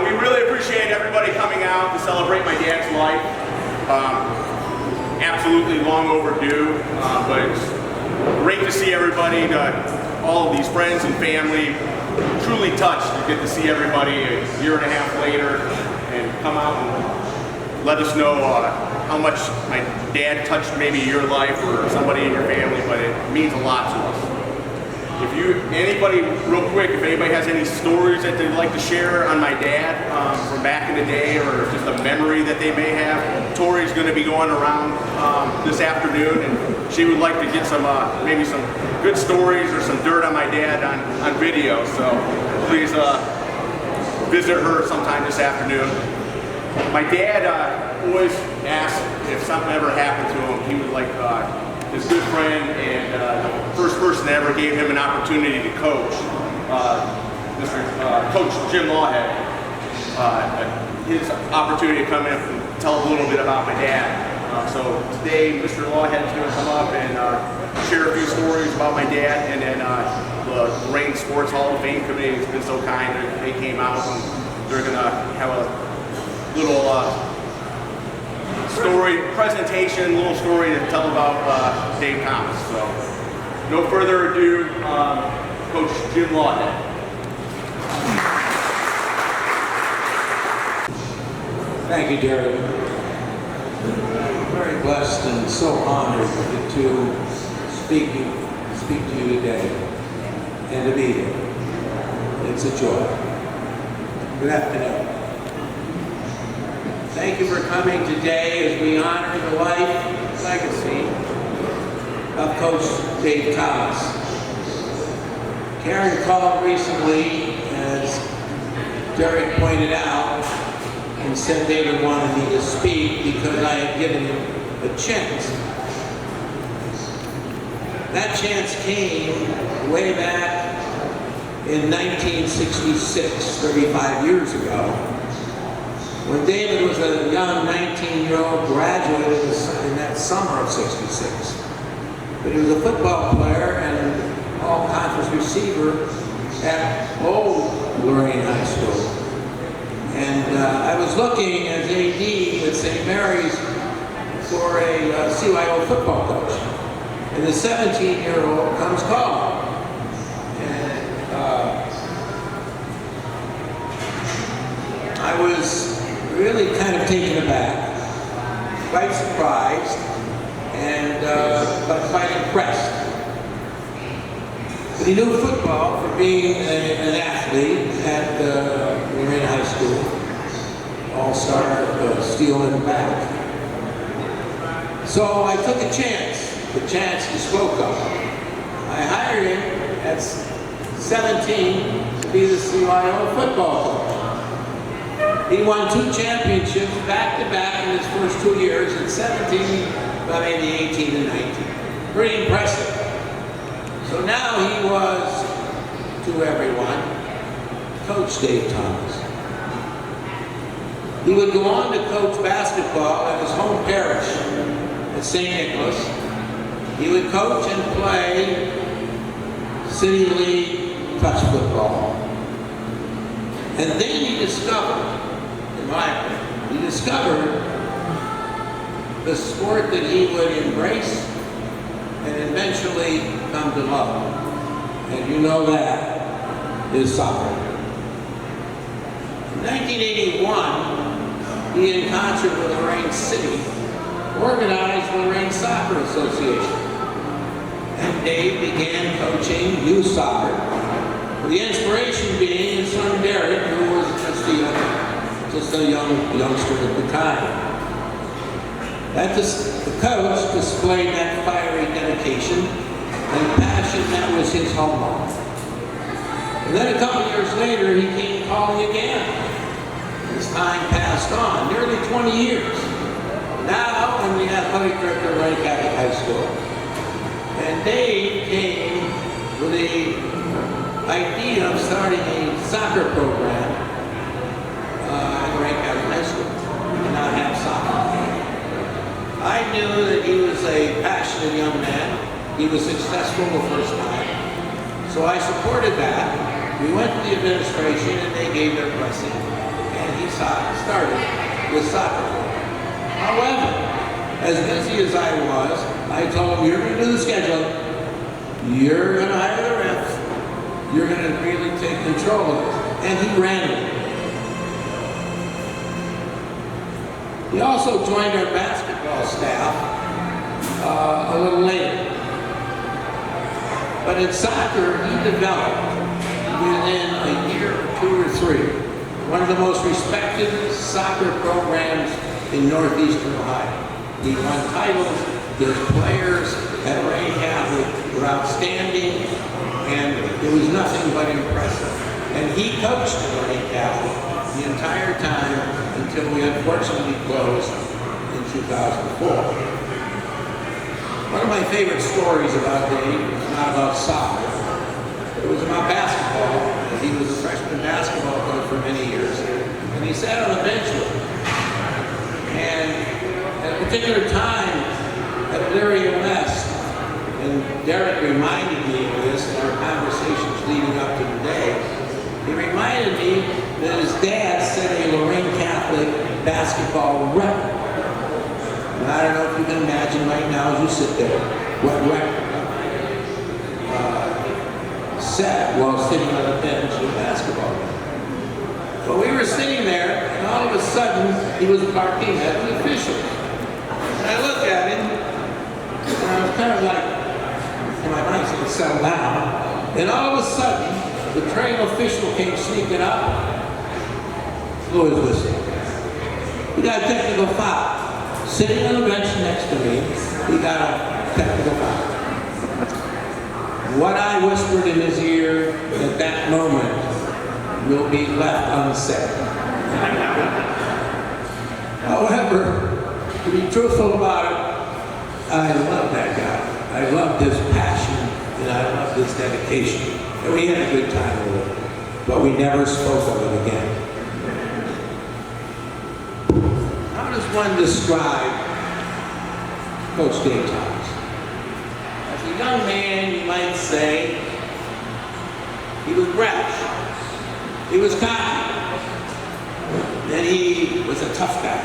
we really appreciate everybody coming out to celebrate my dad's life. Absolutely long overdue, but it's great to see everybody, all of these friends and family, truly touched to get to see everybody a year and a half later and come out and let us know how much my dad touched maybe your life or somebody in your family, but it means a lot to us. Anybody, real quick, if anybody has any stories that they'd like to share on my dad from back in the day, or just a memory that they may have, Tori's going to be going around this afternoon, and she would like to get some, maybe some good stories or some dirt on my dad on video. So please visit her sometime this afternoon. My dad always asked if something ever happened to him. He was like his good friend and the first person that ever gave him an opportunity to coach, Coach Jim Lawhead, his opportunity to come in and tell a little bit about my dad. So today, Mr. Lawhead is going to come up and share a few stories about my dad, and then the Reign Sports Hall of Fame committee has been so kind that they came out and they're going to have a little little story to tell about Dave Thomas. So, no further ado, Coach Jim Lawhead. Thank you, Derek. I'm very blessed and so honored to speak to you today and to be here. It's a joy. Good afternoon. Thank you for coming today as we honor the life and legacy of Coach Dave Thomas. Karen called recently, as Derek pointed out, and said David wanted me to speak because I had given him a chance. That chance came way back in 1966, 35 years ago, when David was a young 19-year-old graduate in that summer of '66. But he was a football player and all-conference receiver at old Lorraine High School. And I was looking as AD at St. Mary's for a CYO football coach. And the 17-year-old comes calling. And I was really kind of taken aback, quite surprised, and but quite impressed. But he knew football for being an athlete at Lorraine High School, all-star, steel and back. So I took a chance, the chance he spoke of. I hired him at 17 to be the CYO football coach. He won 2 championships back-to-back in his first 2 years, at 17, about maybe 18 and 19. Pretty impressive. So now he was, to everyone, Coach Dave Thomas. He would go on to coach basketball at his home parish at St. Nicholas. He would coach and play City League touch football. And then he discovered, he discovered the sport that he would embrace and eventually come to love. And you know that is soccer. In 1981, he, in concert with Lorraine City, organized Lorraine Soccer Association. And Dave began coaching youth soccer, the inspiration being his son Derek, who was just a youngster at the time. The coach displayed that fiery dedication and passion that was his hallmark. And then a couple years later, he came calling again. As time passed on, nearly 20 years. Now, I'm the athletic director of Wright County High School. And Dave came with the idea of starting a soccer program at Wright County High School, and not have soccer. I knew that he was a passionate young man. He was successful the first time. So I supported that. We went to the administration and they gave their blessing. started with soccer. However, as busy as I was, I told him, you're going to do the schedule, you're going to hire the refs, you're going to really take control of it. And he ran it. He also joined our basketball staff a little later. But in soccer, he developed within a year or 2 or 3, one of the most respected soccer programs in Northeastern Ohio. He won titles, his players at Ray Catholic were outstanding, and it was nothing but impressive. And he coached at Ray Catholic the entire time until we unfortunately closed in 2004. One of my favorite stories about Dave was not about soccer. It was about basketball. He was a freshman basketball coach for many years. And he sat on the bench with me. And at a particular time at Leary West, and Derek reminded me of this in our conversations leading up to the day, he reminded me that his dad set a Lorraine Catholic basketball record. And I don't know if you can imagine right now as you sit there what record set while sitting on a bench in basketball. But we were sitting there, and all of a sudden he was barking at the officials. And I looked at him, and I was kind of like, and my mind's going to settle down. And all of a sudden, the trail official came sneaking up. Blew his whistle. He got a technical foul. Sitting on the bench next to me, he got a technical foul. What I whispered in his ear at that moment will be left unsaid. However, to be truthful about it, I love that guy. I loved his passion and I loved his dedication. And we had a good time with it, but we never spoke of it again. How does one describe Coach Dave Thomas? As a young man, you might say he was brash, he was cocky, and he was a tough guy.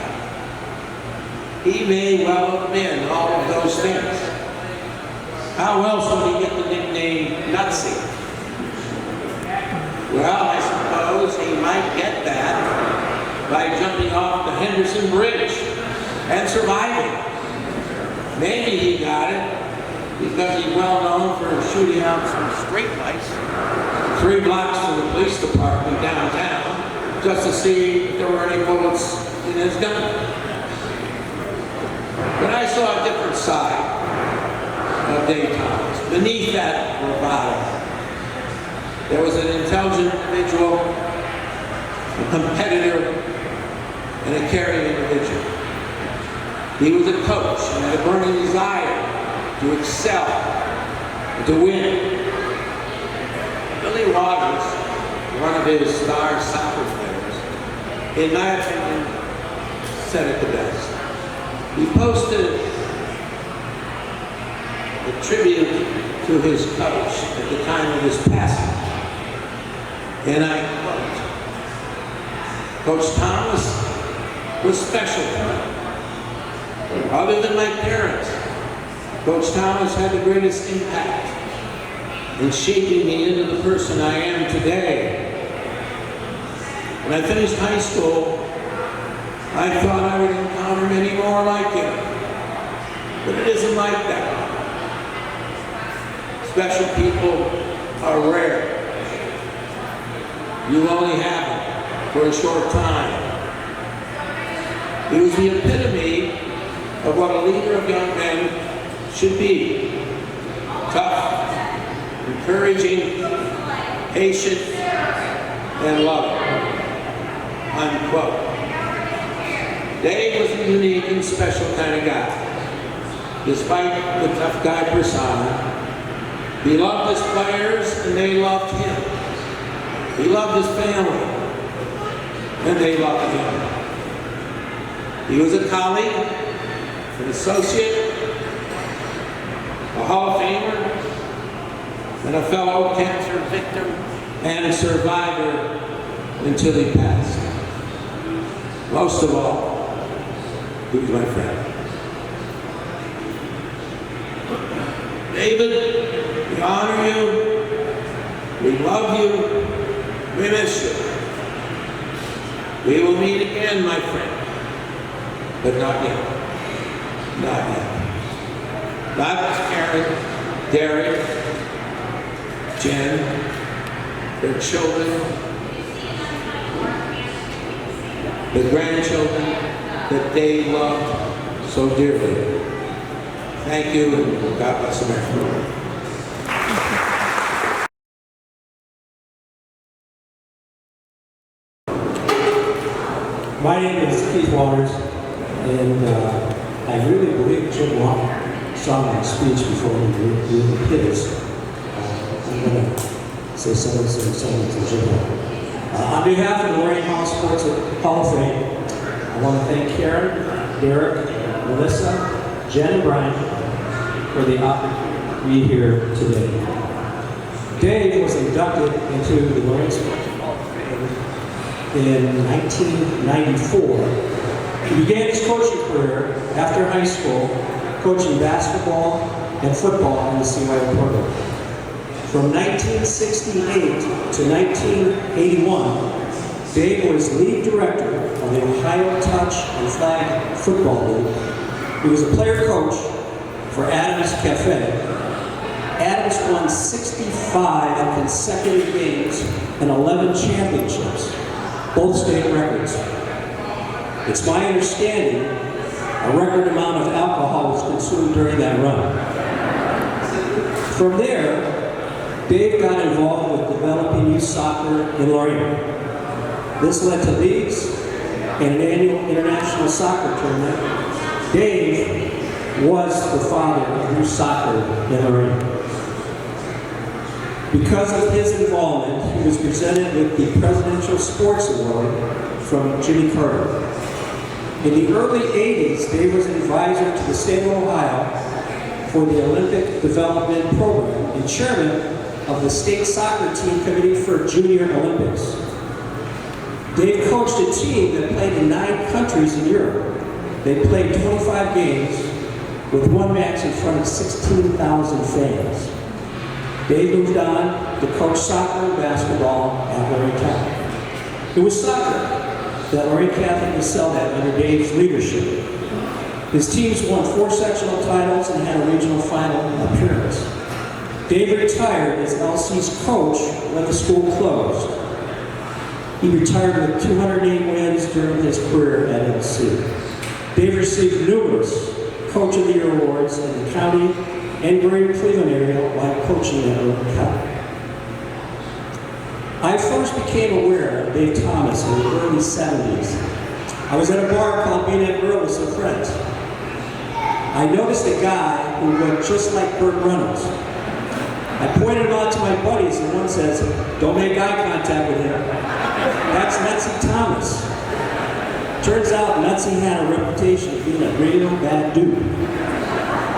He may well have been all of those things. How else would he get the nickname Nutsy? Well, I suppose he might get that by jumping off the Henderson Bridge and surviving. Maybe he got it because he's well known for shooting out some straight lights 3 blocks from the police department downtown just to see if there were any bullets in his gun. But I saw a different side of Dave Thomas. Beneath that bravado, there was an intelligent individual, a competitor, and a caring individual. He was a coach and had a burning desire to excel and to win. Billy Waters, one of his star soccer players, in my opinion, said it the best. He posted a tribute to his coach at the time of his passing. And I quote, "Coach Thomas was special to me. Other than my parents, Coach Thomas had the greatest impact in shaping me into the person I am today. When I finished high school, I thought I would encounter many more like him. But it isn't like that. Special people are rare. You only have them for a short time." He was the epitome of what a leader of young men should be. Tough, encouraging, patient, and loving. Unquote. Dave was a unique and special kind of guy. Despite the tough guy persona, he loved his players and they loved him. He loved his family and they loved him. He was a colleague, an associate, a Hall of Famer, and a fellow cancer victim and survivor until he passed. Most of all, who's my friend? David, we honor you, we love you, we miss you. We will meet again, my friend, but not yet. Not yet. God bless Karen, Derek, Jen, their children, the grandchildren that they loved so dearly. Thank you, and God bless America. My name is Keith Waters, and I really believe Jim Watt saw my speech before we were his. I'm going to say something to Jim Watt. On behalf of the Lorraine Hall Sports Hall of Fame, I want to thank Karen, Derek, Melissa, Jen, and Brian for the opportunity to be here today. Dave was inducted into the Lorraine Sports Hall of Fame in 1994. He began his coaching career after high school, coaching basketball and football in the CYO program. From 1968 to 1981, Dave was league director of the Ohio Touch and Flag Football League. He was a player coach for Adams Cafe. Adams won 65 consecutive games and 11 championships, both state records. It's my understanding a record amount of alcohol was consumed during that run. From there, Dave got involved with developing youth soccer in Lorraine. This led to leagues and an annual international soccer tournament. Dave was the father of youth soccer in Lorraine. Because of his involvement, he was presented with the Presidential Sports Award from Jimmy Carter. In the early 80s, Dave was an advisor to the state of Ohio for the Olympic Development Program and chairman of the state soccer team committee for Junior Olympics. Dave coached a team that played in 9 countries in Europe. They played 25 games with one match in front of 16,000 fans. Dave moved on to coach soccer and basketball at Lorraine Catholic. It was soccer that Lorraine Catholic excelled at under Dave's leadership. His teams won 4 sectional titles and had a regional final appearance. Dave retired as LC's coach when the school closed. He retired with 208 wins during his career at LC. Dave received numerous Coach of the Year awards in the county and greater Cleveland area while coaching at Lorraine Catholic. I first became aware of Dave Thomas in the early 70s. I was at a bar called Bean and Grill with some friends. I noticed a guy who looked just like Burt Reynolds. I pointed him out to my buddies and one says, "Don't make eye contact with him. That's Nutsy Thomas." Turns out Nutsy had a reputation of being a real bad dude.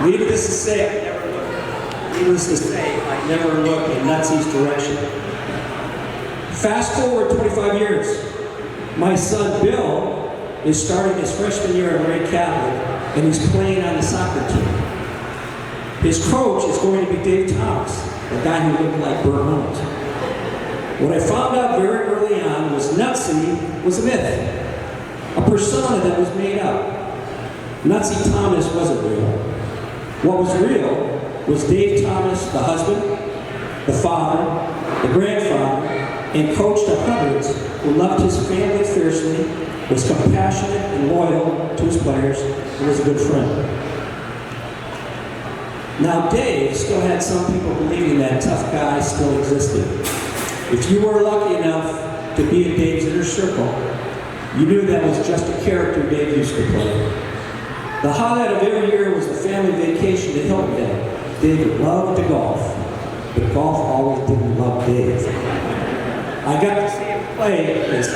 Needless to say, I never looked in Nutsy's direction. Fast forward 25 years. My son Bill is starting his freshman year at Lorraine Catholic, and he's playing on the soccer team. His coach is going to be Dave Thomas, the guy who looked like Burt Reynolds. What I found out very early on was Nutsy was a myth, a persona that was made up. Nutsy Thomas wasn't real. What was real was Dave Thomas, the husband, the father, the grandfather, and coach to hundreds who loved his family fiercely, was compassionate and loyal to his players, and was a good friend. Now Dave still had some people believing that tough guy still existed. If you were lucky enough to be in Dave's inner circle, you knew that was just a character Dave used to play. The highlight of every year was the family vacation to Hilton Head. Dave loved to golf, but golf always didn't love Dave. I got to see him play against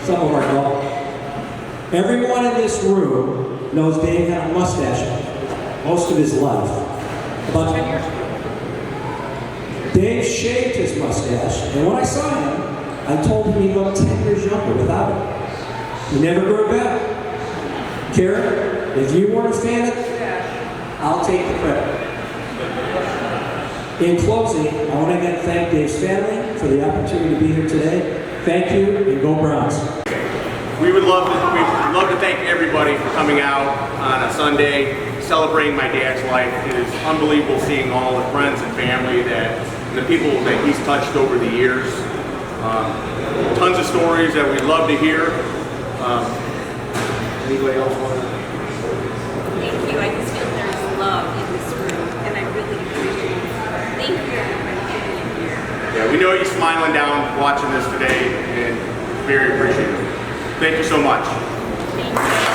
some of our golf. Everyone in this room knows Dave had a mustache most of his life. About 10 years ago. Dave shaved his mustache, and when I saw him, I told him he looked 10 years younger without it. You never go to bed. Karen, if you weren't a fan of that, I'll take the credit. In closing, I want to again thank Dave's family for the opportunity to be here today. Thank you, and go Browns. We'd love to thank everybody for coming out on a Sunday, celebrating my dad's life. It is unbelievable seeing all the friends and family and the people that he's touched over the years. Tons of stories that we'd love to hear. Anybody else want to? Thank you. I just feel there's love in this room, and I really appreciate it. Thank you, everybody, for being here. Yeah, we know you're smiling down watching this today, and very appreciative. Thank you so much. Thank you.